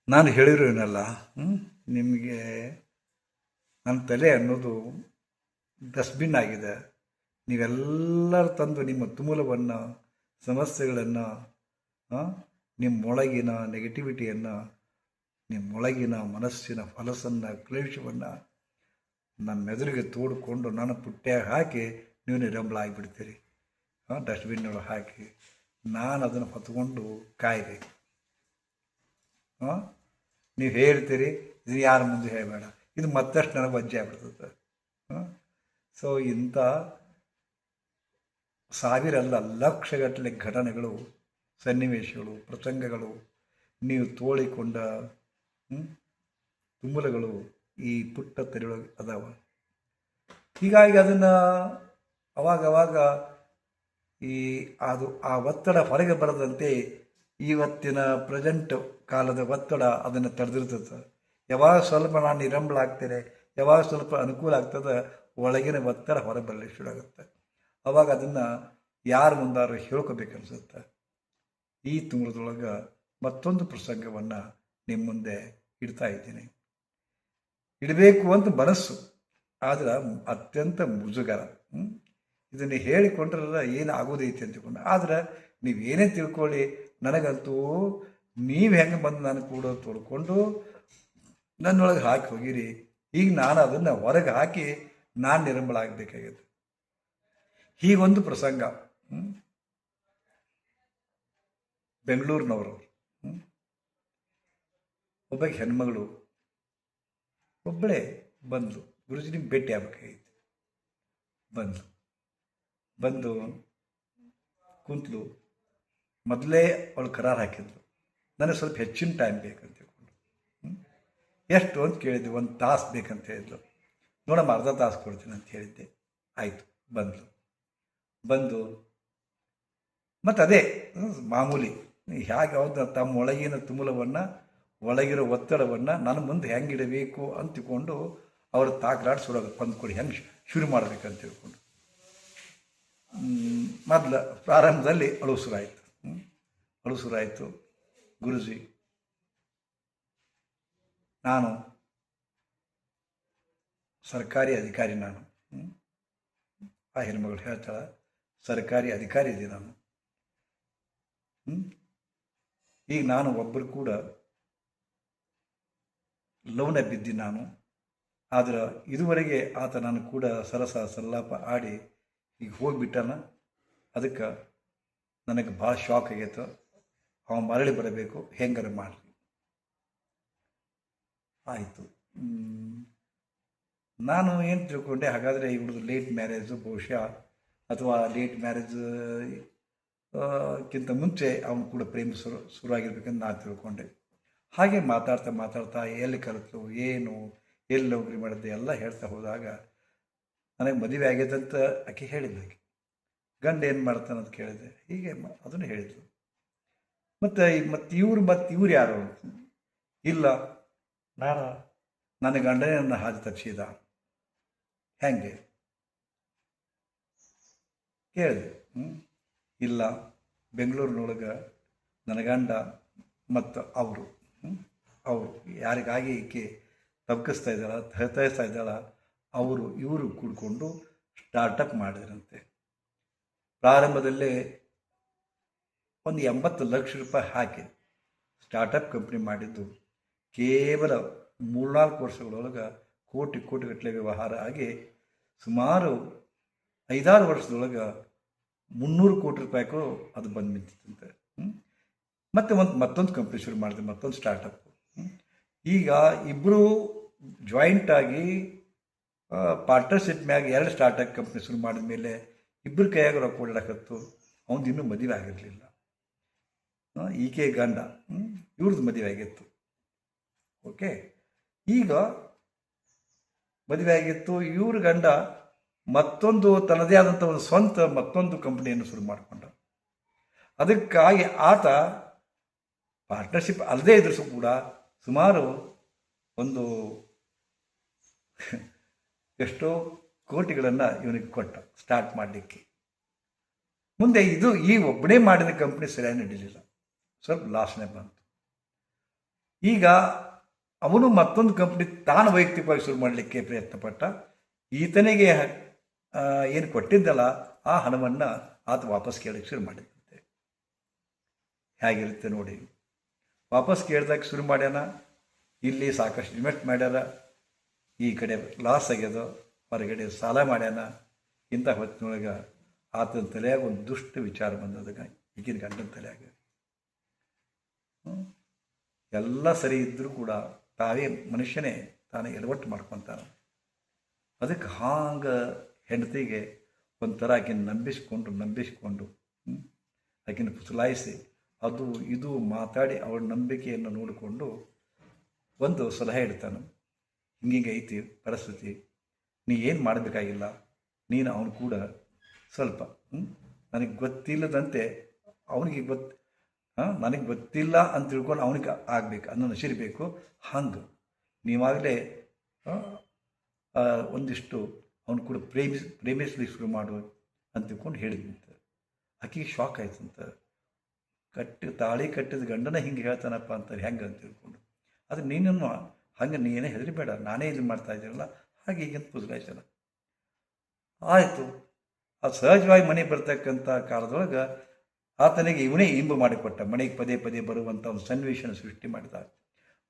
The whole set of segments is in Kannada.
ನಾನು ಹೇಳಿರೋನಲ್ಲ, ನಿಮಗೆ ನನ್ನ ತಲೆ ಅನ್ನೋದು ಡಸ್ಟ್ಬಿನ್ ಆಗಿದೆ. ನೀವೆಲ್ಲರೂ ತಂದು ನಿಮ್ಮ ತುಮುಲವನ್ನು, ಸಮಸ್ಯೆಗಳನ್ನು, ನಿಮ್ಮೊಳಗಿನ ನೆಗೆಟಿವಿಟಿಯನ್ನು, ನಿಮ್ಮೊಳಗಿನ ಮನಸ್ಸಿನ ಫಲಸನ್ನು, ಕ್ಲೇಶವನ್ನು ನನ್ನ ಮೆದುಳಿಗೆ ತೋಡಿಕೊಂಡು ನನ್ನ ಪುಟ್ಟ್ಯಾಗ ಹಾಕಿ ನೀವು ನಿರಂಬಳ ಆಗಿಬಿಡ್ತೀರಿ. ಡಸ್ಟ್ಬಿನ್ನೊಳಗೆ ಹಾಕಿ ನಾನು ಅದನ್ನು ಹೊತ್ಕೊಂಡು ಕಾಯಬೇಕು. ನೀವು ಹೇಳ್ತೀರಿ, ಇದು ಯಾರ ಮುಂದೆ ಹೇಳಬೇಡ, ಇದು ಮತ್ತಷ್ಟು ನನಗೆ ವಜ್ಜೆ ಆಗ್ಬಿಡ್ತದೆ. ಸೊ ಇಂಥ ಸಾವಿರಲ್ಲ ಲಕ್ಷಗಟ್ಟಲೆ ಘಟನೆಗಳು, ಸನ್ನಿವೇಶಗಳು, ಪ್ರಸಂಗಗಳು ನೀವು ತೋಳಿಕೊಂಡ ತುಮುಲಗಳು ಈ ಪುಟ್ಟ ತೆರೆಯೊಳಗೆ ಅದಾವ. ಹೀಗಾಗಿ ಅದನ್ನು ಅವಾಗವಾಗ ಆ ಒತ್ತಡ ಹೊರಗೆ ಬರದಂತೆ ಇವತ್ತಿನ ಪ್ರೆಸೆಂಟ್ ಕಾಲದ ಒತ್ತಡ ಅದನ್ನು ತಡೆದಿರ್ತದೆ. ಯಾವಾಗ ಸ್ವಲ್ಪ ನಾನು ನಿರಂಬಳ ಆಗ್ತೇನೆ, ಯಾವಾಗ ಸ್ವಲ್ಪ ಅನುಕೂಲ ಆಗ್ತದೆ, ಒಳಗಿನ ಒತ್ತಡ ಹೊರಗೆ ಬರಲಿಕ್ಕೆ ಶುರು ಆಗುತ್ತೆ. ಅವಾಗ ಅದನ್ನು ಯಾರು ಮುಂದಾರು ಹೇಳ್ಕೋಬೇಕನ್ಸುತ್ತೆ. ಈ ತುಮುಲದೊಳಗೆ ಮತ್ತೊಂದು ಪ್ರಸಂಗವನ್ನು ನಿಮ್ಮ ಮುಂದೆ ಇಡ್ತಾ ಇದ್ದೀನಿ. ಇಡಬೇಕು ಅಂತ ಮನಸ್ಸು, ಆದರೆ ಅತ್ಯಂತ ಮುಜುಗರ. ಇದನ್ನು ಹೇಳಿಕೊಂಡ್ರೆ ಏನು ಆಗೋದೈತಿ ಅಂತಿಕೊಂಡು, ಆದರೆ ನೀವೇನೇ ತಿಳ್ಕೊಳ್ಳಿ, ನನಗಂತೂ ನೀವು ಹೆಂಗೆ ಬಂದು ನಾನು ಕೂಡ ತೊಳ್ಕೊಂಡು ನನ್ನೊಳಗೆ ಹಾಕಿ ಹೋಗಿರಿ. ಈಗ ನಾನು ಅದನ್ನು ಹೊರಗೆ ಹಾಕಿ ನಾನು ನಿರಂಬಳ ಆಗಬೇಕಾಗಿದೆ. ಹೀಗೊಂದು ಪ್ರಸಂಗ. ಬೆಂಗಳೂರಿನವರು, ಒಬ್ಬ ಹೆಣ್ಮಗಳು ಒಬ್ಬಳೇ ಬಂದು ಗುರುಜಿ ನಿಮ್ಗೆ ಭೇಟಿ ಆಗಬೇಕಾಗಿತ್ತು. ಬಂದು ಕುಂತಲು. ಮೊದಲೇ ಅವಳು ಕರಾರು ಹಾಕಿದ್ಲು, ನನಗೆ ಸ್ವಲ್ಪ ಹೆಚ್ಚಿನ ಟೈಮ್ ಬೇಕಂತ ಹೇಳ್ಕೊಂಡು. ಎಷ್ಟು ಅಂತ ಕೇಳಿದ್ದೆ. 1 ತಾಸು ಬೇಕಂತ ಹೇಳಿದ್ಲು. ನೋಡಮ್ಮ, ಅರ್ಧ ತಾಸು ಕೊಡ್ತೀನಿ ಅಂತ ಹೇಳಿದ್ದೆ. ಆಯಿತು, ಬಂದು ಮತ್ತು ಅದೇ ಮಾಮೂಲಿ ಹೇಗೆ ಅವ್ರನ್ನ ತಮ್ಮ ಒಳಗಿನ ತುಮುಲವನ್ನು, ಒಳಗಿರೋ ಒತ್ತಡವನ್ನು ನನ್ನ ಮುಂದೆ ಹೆಂಗೆ ಇಡಬೇಕು ಅಂತಿಕೊಂಡು ಅವ್ರ ತಾಕರಾಡ್ ಸುಡೋದು ಕೊಂದ್ಕೊಡಿ ಹೆಂಗೆ ಶುರು ಮಾಡಬೇಕಂತ ತಿಳ್ಕೊಂಡು. ಮೊದಲು ಪ್ರಾರಂಭದಲ್ಲಿ ಅಳು ಶುರುವಾಯಿತು. ಗುರುಜಿ, ನಾನು ಸರ್ಕಾರಿ ಅಧಿಕಾರಿ, ನಾನು ಆ ಹೆಣ್ಮಗಳು ಹೇಳ್ತಾಳೆ, ಸರ್ಕಾರಿ ಅಧಿಕಾರಿ ಇದ್ದೀನಿ ನಾನು. ಈಗ ನಾನು ಒಬ್ಬರು ಕೂಡ ಲವ್ನ ಬಿದ್ದೀನಿ ನಾನು. ಆದ್ರೆ ಇದುವರೆಗೆ ಆತ ನಾನು ಕೂಡ ಸರಸ ಸಲ್ಲಾಪ ಆಡಿ ಈಗ ಹೋಗಿಬಿಟ್ಟಾನ. ಅದಕ್ಕೆ ನನಗೆ ಭಾಳ ಶಾಕ್ ಆಗೈತೆ. ಅವ ಮರಳಿ ಬರಬೇಕು, ಹೆಂಗಾರ ಮಾಡಲಿ. ಆಯಿತು, ನಾನು ಏನು ತಿಳ್ಕೊಂಡೆ, ಹಾಗಾದರೆ ಇವ್ರದ್ದು ಲೇಟ್ ಮ್ಯಾರೇಜು ಬಹುಶಃ, ಅಥವಾ ಲೇಟ್ ಮ್ಯಾರೇಜ್ ಕ್ಕಿಂತ ಮುಂಚೆ ಅವನು ಕೂಡ ಪ್ರೇಮ ಶುರುವಾಗಿರ್ಬೇಕಂತ ನಾನು ತಿಳ್ಕೊಂಡೆ. ಹಾಗೆ ಮಾತಾಡ್ತಾ ಎಲ್ಲಿ ಕಲಿತು, ಏನು, ಎಲ್ಲಿ ನೌಕರಿ ಮಾಡಿದ್ದೆ ಎಲ್ಲ ಹೇಳ್ತಾ ಹೋದಾಗ ನನಗೆ ಮದುವೆ ಆಗೈತಂತ ಆಕೆ ಹೇಳಿದ್ಲು. ಆಕೆ ಗಂಡ ಏನು ಮಾಡ್ತಾನೆ ಅಂತ ಕೇಳಿದೆ. ಹೀಗೆ ಅದನ್ನು ಹೇಳಿದ್ಲು. ಮತ್ತು ಇವ್ರು ಯಾರು ಅಂತ. ಇಲ್ಲ, ನನ್ನ ಗಂಡನೇ ನನ್ನ ಹಾದಿ ತಪ್ಪಿಸಿದ. ಹೆಂಗೆ ಕೇಳಿದೆ. ಇಲ್ಲ, ಬೆಂಗಳೂರಿನೊಳಗೆ ನನ್ನ ಗಂಡ ಮತ್ತು ಅವರು ಯಾರಿಗಾಗಿ ಈಕೆ ತಬ್ಕಿಸ್ತಾ ಇದ್ದಾಳ, ತಹತಾಯಿಸ್ತಾ ಇದ್ದಾಳ, ಇವರು ಕೂಡಿಕೊಂಡು ಸ್ಟಾರ್ಟಪ್ ಮಾಡಿದ್ರಂತೆ. ಪ್ರಾರಂಭದಲ್ಲೇ ಒಂದು 80 ಲಕ್ಷ ರೂಪಾಯಿ ಹಾಕಿ ಸ್ಟಾರ್ಟಪ್ ಕಂಪ್ನಿ ಮಾಡಿದ್ದು. ಕೇವಲ 3-4 ವರ್ಷಗಳೊಳಗೆ ಕೋಟಿಗಟ್ಟಲೆ ವ್ಯವಹಾರ ಆಗಿ ಸುಮಾರು 5-6 ವರ್ಷದೊಳಗೆ 300 ಕೋಟಿ ರೂಪಾಯಿಗೂ ಅದು ಬಂದು ನಿಂತಿತ್ತಂತೆ. ಮತ್ತೆ ಮತ್ತೊಂದು ಕಂಪ್ನಿ ಶುರು ಮಾಡಿದೆ, ಮತ್ತೊಂದು ಸ್ಟಾರ್ಟಪ್. ಈಗ ಇಬ್ಬರು ಜಾಯಿಂಟಾಗಿ ಪಾರ್ಟ್ನರ್ಶಿಪ್ ಮ್ಯಾಗ 2 ಸ್ಟಾರ್ಟಪ್ ಕಂಪ್ನಿ ಶುರು ಮಾಡಿದ ಮೇಲೆ ಇಬ್ಬರು ಕೈಯಾಗ ರೊಕ್ಕ ಓಡಾಡಕತ್ತು. ಅವನದು ಇನ್ನೂ ಮದುವೆ ಆಗಿರಲಿಲ್ಲ. ಈಕೆ ಗಂಡ, ಇವ್ರದ್ದು ಮದುವೆ ಆಗಿತ್ತು. ಓಕೆ, ಈಗ ಮದುವೆ ಆಗಿತ್ತು. ಇವ್ರ ಗಂಡ ಮತ್ತೊಂದು ತನ್ನದೇ ಆದಂಥ ಒಂದು ಸ್ವಂತ ಮತ್ತೊಂದು ಕಂಪ್ನಿಯನ್ನು ಶುರು ಮಾಡಿಕೊಂಡ. ಅದಕ್ಕಾಗಿ ಆತ ಪಾರ್ಟ್ನರ್ಶಿಪ್ ಅಲ್ಲದೇ ಇದ್ರೂ ಕೂಡ ಸುಮಾರು ಒಂದು ಎಷ್ಟೋ ಕೋಟಿಗಳನ್ನು ಇವನಿಗೆ ಕೊಟ್ಟ ಸ್ಟಾರ್ಟ್ ಮಾಡಲಿಕ್ಕೆ. ಮುಂದೆ ಈ ಒಬ್ಬನೇ ಮಾಡಿದ ಕಂಪ್ನಿ ಸರಿಯಾಗಿ ನಡೀಲಿಲ್ಲ, ಸ್ವಲ್ಪ ಲಾಸ್ನೇ ಬಂತು. ಈಗ ಅವನು ಮತ್ತೊಂದು ಕಂಪ್ನಿ ತಾನು ವೈಯಕ್ತಿಕವಾಗಿ ಶುರು ಮಾಡಲಿಕ್ಕೆ ಪ್ರಯತ್ನಪಟ್ಟ. ಈತನಿಗೆ ಏನು ಕೊಟ್ಟಿದ್ದಲ್ಲ ಆ ಹಣವನ್ನು ಆತ ವಾಪಸ್ ಕೇಳಕ್ಕೆ ಶುರು ಮಾಡಿದಂತೆ. ಹೇಗಿರುತ್ತೆ ನೋಡಿ, ವಾಪಸ್ ಕೇಳಿದಾಗ ಶುರು ಮಾಡ್ಯಾನ. ಇಲ್ಲಿ ಸಾಕಷ್ಟು ಇನ್ವೆಸ್ಟ್ ಮಾಡ್ಯಾರ, ಈ ಕಡೆ ಲಾಸ್ ಆಗ್ಯದ, ಹೊರಗಡೆ ಸಾಲ ಮಾಡ್ಯಾನ. ಇಂಥ ಹೊತ್ತಿನೊಳಗೆ ಆತನ ತಲೆಯಾಗ ಒಂದು ದುಷ್ಟ ವಿಚಾರ ಬಂದದಾಗ ಈಗಿನ ಗಂಡನ ತಲೆಯಾಗ ಎಲ್ಲ ಸರಿ ಇದ್ದರೂ ಕೂಡ ತಾವೇ ಮನುಷ್ಯನೇ ತಾನೇ ಎಡವಟ್ಟು ಮಾಡ್ಕೊತಾನೆ. ಅದಕ್ಕೆ ಹಾಂಗೆ ಹೆಂಡತಿಗೆ ಒಂಥರ ಆಕಿನ ನಂಬಿಸ್ಕೊಂಡು ಆಕಿನ ಪುಸಲಾಯಿಸಿ ಅದು ಇದು ಮಾತಾಡಿ ಅವಳ ನಂಬಿಕೆಯನ್ನು ನೋಡಿಕೊಂಡು ಒಂದು ಸಲಹೆ ಇಡ್ತಾನೆ. ಹಿಂಗೆ ಐತಿ ಪರಿಸ್ಥಿತಿ, ನೀ ಏನು ಮಾಡಬೇಕಾಗಿಲ್ಲ, ನೀನು ಅವನು ಕೂಡ ಸ್ವಲ್ಪ ನನಗೆ ಗೊತ್ತಿಲ್ಲದಂತೆ ಅವನಿಗೆ ನನಗೆ ಗೊತ್ತಿಲ್ಲ ಅಂತ ತಿಳ್ಕೊಂಡು ಅವನಿಗೆ ಆಗಬೇಕು, ಅನ್ನೋದು ಸಿರಬೇಕು. ಹಂಗೆ ನೀವಾಗಲೇ ಒಂದಿಷ್ಟು ಅವನು ಕೂಡ ಪ್ರೇಮಿಸ್ಲಿಕ್ಕೆ ಶುರು ಮಾಡು ಅಂತ ತಿಳ್ಕೊಂಡು ಹೇಳಿದಂತೆ. ಆಕೆಗೆ ಶಾಕ್ ಆಯ್ತಂತ. ತಾಳಿ ಕಟ್ಟಿದ ಗಂಡನ ಹಿಂಗೆ ಹೇಳ್ತಾನಪ್ಪ ಅಂತಾರೆ ಹೆಂಗೆ ಅಂತ ತಿಳ್ಕೊಂಡು. ಅದು ನೀನನ್ನು ಹಂಗೆ ನೀನೇ ಹೆದರಿಬೇಡ, ನಾನೇ ಇದು ಮಾಡ್ತಾ ಇದ್ದೀನಲ್ಲ ಹಾಗೆ ಈಗಂತ ಪುಸ್ತಕ ಆಯಿತು. ಅದು ಸಹಜವಾಗಿ ಮನೆಗೆ ಬರ್ತಕ್ಕಂಥ ಕಾಲದೊಳಗೆ ಆತನಿಗೆ ಇವನೇ ಇಂಬು ಮಾಡಿಕೊಟ್ಟ. ಮನೆಗೆ ಪದೇ ಪದೇ ಬರುವಂಥ ಒಂದು ಸನ್ನಿವೇಶನ ಸೃಷ್ಟಿ ಮಾಡಿದ.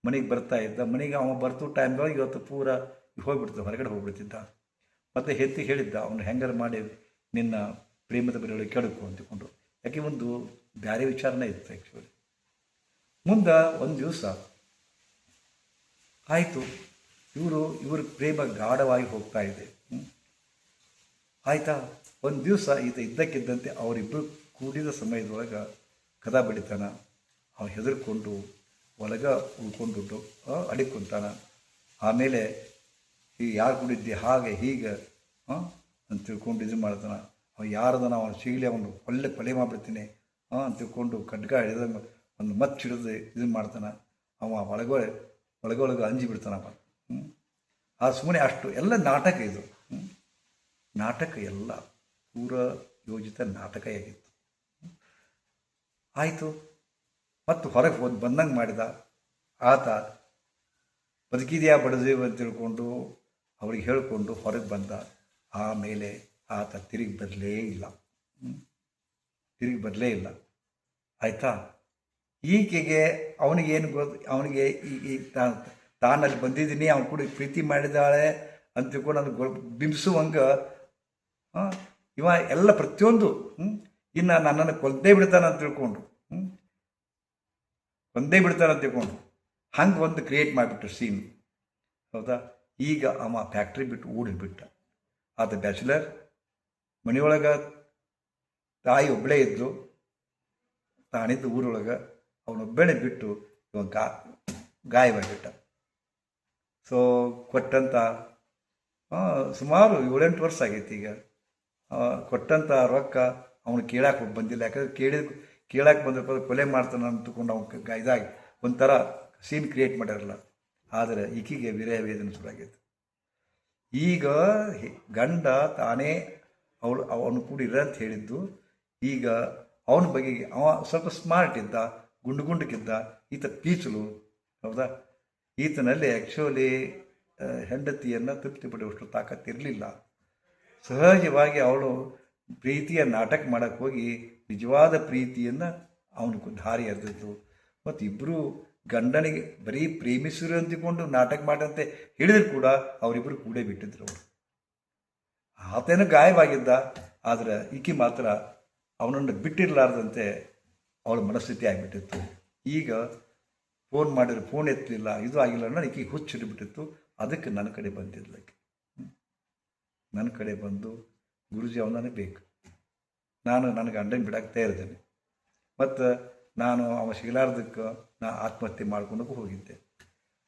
ಮನೆಗೆ ಬರ್ತಾ ಇದ್ದ. ಮನೆಗೆ ಅವ ಬರ್ತು ಟೈಮ್ದೊಳಗೆ ಇವತ್ತು ಪೂರ ಹೋಗ್ಬಿಡ್ತಿದ್ದ, ಹೊರಗಡೆ ಹೋಗ್ಬಿಡ್ತಿದ್ದ. ಮತ್ತು ಹೆತ್ತಿ ಹೇಳಿದ್ದ ಅವನು ಹೆಂಗಾರು ಮಾಡಿ ನಿನ್ನ ಪ್ರೇಮದ ಬರೆಯೊಳಗೆ ಕೆಡಕು ಅಂತಿಕೊಂಡು. ಯಾಕೆ ಒಂದು ಬೇರೆ ವಿಚಾರನೇ ಇತ್ತು ಆ್ಯಕ್ಚುಲಿ. ಮುಂದೆ ಒಂದು ದಿವಸ ಆಯಿತು, ಇವ್ರ ಪ್ರೇಮ ಗಾಢವಾಗಿ ಹೋಗ್ತಾ ಇದೆ. ಆಯಿತಾ, ಒಂದು ದಿವಸ ಈತ ಇದ್ದಕ್ಕಿದ್ದಂತೆ ಅವರಿಬ್ಬರು ಕೂಡಿದ ಸಮಯದೊಳಗೆ ಕದ ಬಡಿತಾನ. ಅವನು ಹೆದರ್ಕೊಂಡು ಒಳಗೆ ಉಳ್ಕೊಂಡು ಅಡಿಕೊಂತಾನ. ಆಮೇಲೆ ಈ ಯಾರು ಕುಡಿದ್ದೆ ಹಾಗೆ ಹೀಗೆ ಅಂತ ತಿಳ್ಕೊಂಡು ಇದು ಮಾಡ್ತಾನೆ. ಅವನು ಯಾರದನ ಅವನು ಸಿಗಲಿ ಅವನು ಕೊಲೆ ಮಾಡಿಬಿಡ್ತೀನಿ ಅಂತ ತಿಳ್ಕೊಂಡು ಖಡ್ಗ ಹಿಡಿದಂಗೆ ಒಂದು ಮಚ್ಚು ಹಿಡಿದು ಇದು ಮಾಡ್ತಾನೆ. ಅವ ಒಳಗೊಳಗೆ ಅಂಜಿ ಬಿಡ್ತಾನಪ್ಪ. ಆ ಸುಮ್ಮನೆ ಅಷ್ಟು ಎಲ್ಲ ನಾಟಕ ಇದು. ನಾಟಕ ಎಲ್ಲ ಪೂರ ಯೋಜಿತ ನಾಟಕ ಆಗಿತ್ತು. ಆಯಿತು, ಮತ್ತು ಹೊರಗೆ ಬಂದಂಗೆ ಮಾಡಿದ. ಆತ ಬದುಕಿದೆಯಾ ಬಡದೇವು ಅಂತ ತಿಳ್ಕೊಂಡು ಅವ್ರಿಗೆ ಹೇಳಿಕೊಂಡು ಹೊರಗೆ ಬಂದ. ಆಮೇಲೆ ಆತ ತಿರುಗಿ ಬರಲೇ ಇಲ್ಲ. ಆಯಿತಾ, ಈಕೆಗೆ ಅವನಿಗೇನು ಅವನಿಗೆ ಈ ತಾನಲ್ಲಿ ಬಂದಿದ್ದೀನಿ, ಅವನು ಕೂಡ ಪ್ರೀತಿ ಮಾಡಿದಾಳೆ ಅಂತ ತಿಳ್ಕೊಂಡು ಅದು ಬಿಂಬಿಸುವಂಗೆ ಇವ ಎಲ್ಲ ಪ್ರತಿಯೊಂದು ಇನ್ನು ನನ್ನನ್ನು ಕೊಂದೇ ಬಿಡ್ತಾನೆ ಅಂತ ತಿಳ್ಕೊಂಡು ಹಂಗೆ ಒಂದು ಕ್ರಿಯೇಟ್ ಮಾಡಿಬಿಟ್ರು ಸೀನ್. ಹೌದಾ, ಈಗ ಅವ ಫ್ಯಾಕ್ಟ್ರಿ ಬಿಟ್ಟು ಓಡಿಬಿಟ್ಟ. ಆತ ಬ್ಯಾಚುಲರ್, ಮನೆಯೊಳಗೆ ತಾಯಿ ಒಬ್ಬಳೇ ಇದ್ದರು. ತಾನಿದ್ದು ಊರೊಳಗೆ ಅವನೊಬ್ಬಳೇ ಬಿಟ್ಟು ಇವ ಗಾಯವಾಗಿಬಿಟ್ಟ. ಸೊ ಕೊಟ್ಟಂಥ ಸುಮಾರು 7-8 ವರ್ಷ ಆಗೈತಿ. ಈಗ ಕೊಟ್ಟಂಥ ರೊಕ್ಕ ಅವನು ಕೇಳಕ್ಕೆ ಬಂದಿಲ್ಲ. ಯಾಕಂದ್ರೆ ಕೇಳಕ್ಕೆ ಬಂದಪ್ಪ ಕೊಲೆ ಮಾಡ್ತಾನೆ ಅಂತಕೊಂಡು ಅವ್ನು ಇದಾಗಿ ಒಂಥರ ಸೀನ್ ಕ್ರಿಯೇಟ್ ಮಾಡ್ಯಾರಲ್ಲ. ಆದರೆ ಈಕೆಗೆ ವಿರಹ ವೇದನೆ ಶುರುವಾಗೈತೆ. ಈಗ ಗಂಡ ತಾನೇ ಅವನು ಕೂಡ ಇರಂತ ಹೇಳಿದ್ದು. ಈಗ ಅವನ ಬಗೆಗೆ ಅವ ಸ್ವಲ್ಪ ಸ್ಮಾರ್ಟ್ ಇದ್ದ, ಗುಂಡಕ್ಕಿದ್ದ. ಈತ ಪೀಚಲು. ಹೌದಾ, ಈತನಲ್ಲಿ ಆ್ಯಕ್ಚುಲಿ ಹೆಂಡತಿಯನ್ನು ತೃಪ್ತಿ ಪಡೆಯುವಷ್ಟು ತಾಕತ್ತಿರಲಿಲ್ಲ. ಸಹಜವಾಗಿ ಅವಳು ಪ್ರೀತಿಯ ನಾಟಕ ಮಾಡೋಕ್ಕೆ ಹೋಗಿ ನಿಜವಾದ ಪ್ರೀತಿಯನ್ನು ಅವನು ದಾರಿ ಎರೆದಿದ್ದು. ಮತ್ತು ಇಬ್ಬರು ಗಂಡನಿಗೆ ಬರೀ ಪ್ರೇಮಿಸಿರು ಅಂತಿಕೊಂಡು ನಾಟಕ ಮಾಡಂತೆ ಹೇಳಿದ್ರು ಕೂಡ ಅವರಿಬ್ಬರು ಕೂಡೇ ಬಿಟ್ಟಿದ್ರು. ಅವರು ಆತೇನೋ ಗಾಯವಾಗಿದ್ದ, ಆದರೆ ಈಕೆ ಮಾತ್ರ ಅವನನ್ನು ಬಿಟ್ಟಿರಲಾರ್ದಂತೆ ಅವಳ ಮನಸ್ಥಿತಿ ಆಗಿಬಿಟ್ಟಿತ್ತು. ಈಗ ಫೋನ್ ಮಾಡಿದ್ರೆ ಫೋನ್ ಎತ್ತಲಿಲ್ಲ, ಇದು ಆಗಿಲ್ಲ ಅನ್ನೋ ಈಕೆಗೆ ಹುಚ್ಚಿಡ್ಬಿಟ್ಟಿತ್ತು. ಅದಕ್ಕೆ ನನ್ನ ಕಡೆ ಬಂದಿದ್ಲಕ್ಕೆ. ನನ್ನ ಕಡೆ ಬಂದು ಗುರುಜಿ ಅವನೇ ಬೇಕು, ನನಗೆ ಗಂಡನ ಬಿಡಕ್ಕೆ ತಯಾರಿದ್ದೇನೆ. ಮತ್ತು ಅವ ಸಿಗಲಾರ್ದಕ್ಕೆ ಆತ್ಮಹತ್ಯೆ ಮಾಡ್ಕೊಂಡೋಗಿ ಹೋಗಿದ್ದೆ.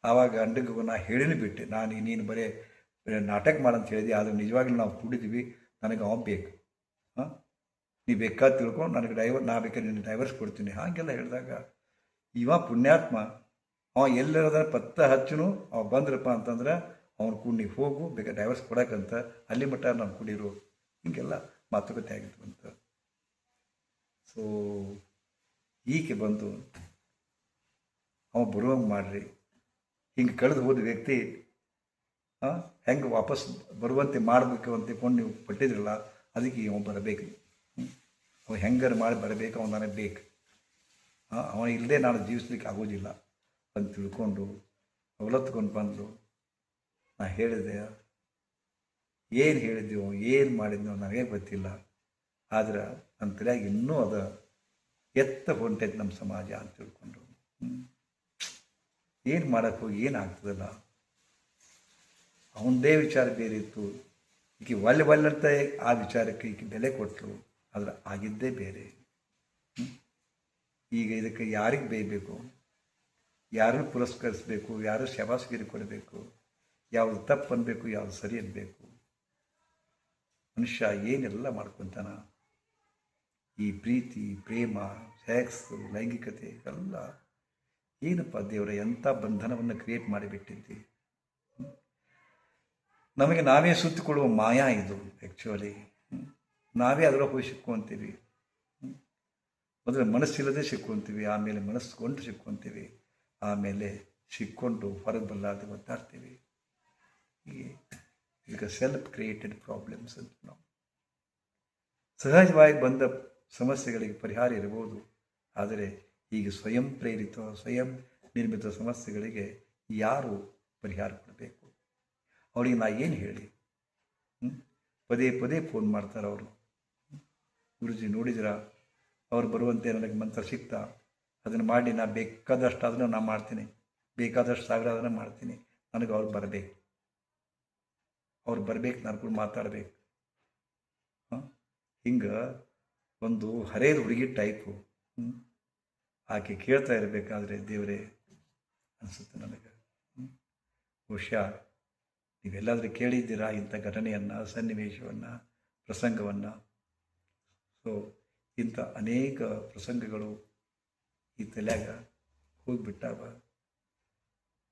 ಆವಾಗ ಗಂಡಗೂ ಹೇಳಿನೂ ಬಿಟ್ಟೆ, ನೀನು ಬರೀ ನಾಟಕ ಮಾಡಂತ ಹೇಳಿದೆ, ಆದರೆ ನಿಜವಾಗ್ಲೂ ನಾವು ಕೂಡಿದ್ದೀವಿ, ನನಗೆ ಅವ ಬೇಕು. ನೀ ಬೇಕಾದ ತಿಳ್ಕೊಂಡು ನನಗೆ ನಾ ಬೇಕಾದ್ರೆ ನಿನ್ನ ಡೈವರ್ಸ್ ಕೊಡ್ತೀನಿ ಹಾಗೆಲ್ಲ ಹೇಳಿದಾಗ ಇವ ಪುಣ್ಯಾತ್ಮ ಅವ ಎಲ್ಲರದ ಪತ್ತ ಹಚ್ಚನು. ಅವ ಬಂದ್ರಪ್ಪ ಅಂತಂದ್ರೆ ಅವ್ನು ಕೂಡ ನೀವು ಹೋಗು, ಬೇಕಾದ್ರೆ ಡೈವರ್ಸ್ ಕೊಡೋಕ್ಕಂತ, ಅಲ್ಲಿ ಮಟ್ಟ ನಾವು ಕುಡಿರು, ಹೀಗೆಲ್ಲ ಮಾತುಕತೆ ಆಗಿತ್ತು ಅಂತ. ಸೊ ಈಕೆ ಬಂದು ಅವ ಬರುವಂಗೆ ಮಾಡಿರಿ. ಹಿಂಗೆ ಕಳೆದು ಹೋದ ವ್ಯಕ್ತಿ ಹೆಂಗೆ ವಾಪಸ್ ಬರುವಂತೆ ಮಾಡಬೇಕು ಅಂತ ಕೊಂಡು ನೀವು ಪಟ್ಟಿದ್ರಲ್ಲ, ಅದಕ್ಕೆ ಅವ ಬರಬೇಕು. ಅವ ಹೆಂಗಾರು ಮಾಡಿ ಬರಬೇಕು, ಅವನು ನನಗೆ ಬೇಕು. ಅವ ಇಲ್ಲದೆ ನಾನು ಜೀವಿಸ್ಲಿಕ್ಕೆ ಆಗೋದಿಲ್ಲ ಅಂತ ತಿಳ್ಕೊಂಡು ಅವಲತ್ಕೊಂಡು ಬಂದು ನಾ ಹೇಳಿದೆ. ಏನು ಹೇಳಿದ್ದೆವು, ಏನು ಮಾಡಿದ್ನೋ ನನಗೆ ಗೊತ್ತಿಲ್ಲ. ಆದ್ರೆ ನನ್ನ ತಲೆಯಾಗಿ ಇನ್ನೂ ಅದು ಎತ್ತ ಹೊಂಟೈತೆ ನಮ್ಮ ಸಮಾಜ ಅಂತ ತಿಳ್ಕೊಂಡು. ಏನು ಮಾಡೋಕ್ಕೆ ಹೋಗಿ ಏನಾಗ್ತದಲ್ಲ. ಅವನದೇ ವಿಚಾರ ಬೇರೆ ಇತ್ತು, ಈಕೆ ಒಲ್ಲೆ ಅಂತ ಆ ವಿಚಾರಕ್ಕೆ ಈಕೆ ಬೆಲೆ ಕೊಟ್ಟರು. ಆದರೆ ಆಗಿದ್ದೇ ಬೇರೆ. ಈಗ ಇದಕ್ಕೆ ಯಾರಿಗೆ ಬೇಯಬೇಕು, ಯಾರನ್ನು ಪುರಸ್ಕರಿಸಬೇಕು, ಯಾರು ಶಬಾಸ್ಗಿರಿ ಕೊಡಬೇಕು, ಯಾವುದು ತಪ್ಪು ಅನ್ಬೇಕು, ಯಾವುದು ಸರಿ ಅನ್ಬೇಕು. ಮನುಷ್ಯ ಏನೆಲ್ಲ ಮಾಡ್ಕೊತಾನ. ಈ ಪ್ರೀತಿ, ಪ್ರೇಮ, ಸೆಕ್ಸ್, ಲೈಂಗಿಕತೆ ಎಲ್ಲ ಏನಪ್ಪ ದೇವರ ಎಂಥ ಬಂಧನವನ್ನು ಕ್ರಿಯೇಟ್ ಮಾಡಿಬಿಟ್ಟಿದ್ದಿ. ನಮಗೆ ನಾವೇ ಸುತ್ತಿಕೊಳ್ಳುವ ಮಾಯಾ ಇದು ಆ್ಯಕ್ಚುಲಿ. ನಾವೇ ಅದರ ಹೋಗಿ ಸಿಕ್ಕೊಂತೀವಿ. ಮೊದಲು ಮನಸ್ಸಿಲ್ಲದೆ ಸಿಕ್ಕೊಂತೀವಿ, ಆಮೇಲೆ ಮನಸ್ಸುಕೊಂಡು ಸಿಕ್ಕೊಂತೀವಿ, ಆಮೇಲೆ ಸಿಕ್ಕೊಂಡು ಹೊರಗೆ ಬರಲಾರ್ದೆ ಒದ್ದಾಡ್ತೀವಿ. ಹೀಗೆ ಈಗ ಸೆಲ್ಫ್ ಕ್ರಿಯೇಟೆಡ್ ಪ್ರಾಬ್ಲಮ್ಸ್ ಅಂತ ನಾವು. ಸಹಜವಾಗಿ ಬಂದ ಸಮಸ್ಯೆಗಳಿಗೆ ಪರಿಹಾರ ಇರಬಹುದು, ಆದರೆ ಈಗ ಸ್ವಯಂ ಪ್ರೇರಿತ, ಸ್ವಯಂ ನಿರ್ಮಿತ ಸಮಸ್ಯೆಗಳಿಗೆ ಯಾರು ಪರಿಹಾರ ಕೊಡಬೇಕು? ಅವರಿಗೆ ನಾ ಏನು ಹೇಳಿ? ಪದೇ ಪದೇ ಫೋನ್ ಮಾಡ್ತಾರೆ ಅವರು. ಗುರುಜಿ ನೋಡಿದಿರ, ಅವ್ರು ಬರುವಂತೆ ನನಗೆ ಮಂತ್ರ ಸಿಗ್ತಾ, ಅದನ್ನು ಮಾಡಿ ನಾ ಬೇಕಾದಷ್ಟು ಅದನ್ನು ನಾ ಮಾಡ್ತೀನಿ, ಬೇಕಾದಷ್ಟು ಸಾವಿರ ಅದನ್ನು ಮಾಡ್ತೀನಿ, ನನಗೆ ಅವ್ರು ಬರಬೇಕು, ನಾನು ಕೂಡ ಮಾತಾಡಬೇಕು. ಹಿಂಗೆ ಒಂದು ಹರೇದು ಹುಡುಗಿ ಟೈಪು. ಆಕೆ ಕೇಳ್ತಾ ಇರಬೇಕಾದ್ರೆ ದೇವರೇ ಅನಿಸುತ್ತೆ ನನಗೆ. ಬಹುಶಃ ನೀವೆಲ್ಲಾದರೂ ಕೇಳಿದ್ದೀರಾ ಇಂಥ ಘಟನೆಯನ್ನು, ಸನ್ನಿವೇಶವನ್ನು, ಪ್ರಸಂಗವನ್ನು. ಸೊ ಇಂಥ ಅನೇಕ ಪ್ರಸಂಗಗಳು ಈ ತಲೆಯಾಗ ಹೋಗಿಬಿಟ್ಟಾವ.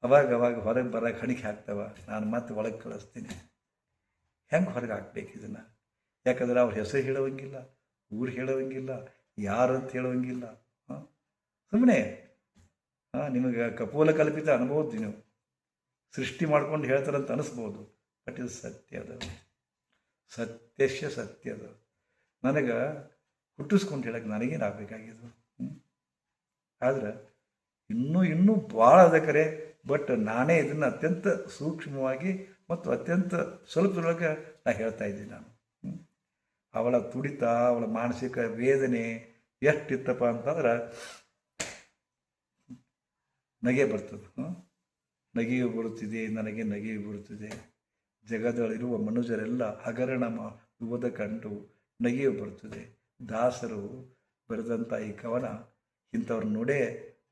ಅವಾಗ ಹೊರಗೆ ಬರೋಕೆ ಹಣಿಕೆ ಹಾಕ್ತಾವ. ನಾನು ಮತ್ತೆ ಒಳಗೆ ಕಳಿಸ್ತೀನಿ. ಹೆಂಗೆ ಹೊರಗೆ ಹಾಕ್ಬೇಕು ಇದನ್ನು? ಯಾಕಂದ್ರೆ ಅವ್ರ ಹೆಸರು ಹೇಳೋವಂಗಿಲ್ಲ, ಊರು ಹೇಳೋವಂಗಿಲ್ಲ, ಯಾರು ಅಂತ ಹೇಳೋವಂಗಿಲ್ಲ. ಸುಮ್ಮನೆ ನಿಮಗೆ ಕಪೋಲ ಕಲ್ಪಿತ ಅನ್ಬೋದು, ನೀವು ಸೃಷ್ಟಿ ಮಾಡ್ಕೊಂಡು ಹೇಳ್ತಾರಂತ ಅನಿಸ್ಬೋದು. ಬಟ್ ಇದು ಸತ್ಯದ, ಸತ್ಯದ. ನನಗೆ ಹುಟ್ಟಿಸ್ಕೊಂಡು ಹೇಳಕ್ಕೆ ನನಗೇನಾಗಬೇಕಾಗಿದ್ದು? ಆದರೆ ಇನ್ನೂ ಭಾಳ ಅದ ಕರೆ. ಬಟ್ ನಾನೇ ಇದನ್ನು ಅತ್ಯಂತ ಸೂಕ್ಷ್ಮವಾಗಿ ಮತ್ತು ಅತ್ಯಂತ ಸ್ವಲ್ಪದೊಳಗೆ ನಾ ಹೇಳ್ತಾ ಇದ್ದೀನಿ. ನಾನು ಅವಳ ತುಡಿತ, ಅವಳ ಮಾನಸಿಕ ವೇದನೆ ಎಷ್ಟಿತ್ತಪ್ಪ ಅಂತಂದ್ರೆ ನಗೆ ಬರ್ತದೆ. ನಗೆಯು ಬರುತ್ತಿದೆ, ನನಗೆ ನಗೆಯು ಬರುತ್ತಿದೆ. ಜಗದಲ್ಲಿರುವ ಮನುಜರೆಲ್ಲ ಹಗರಣ ಮಾಡುವುದ ಕಂಡು ನಗೆಯು ಬರುತ್ತದೆ. ದಾಸರು ಬರೆದಂಥ ಈ ಕವನ ಇಂಥವ್ರು ನೋಡೇ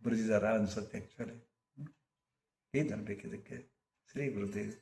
ಬರೆದಿದ್ದಾರ ಅನ್ಸುತ್ತೆ ಆ್ಯಕ್ಚುಲಿ. ಏನು ಅನ್ಬೇಕು ಇದಕ್ಕೆ? ಶ್ರೀ ಗುರುದೇವ್.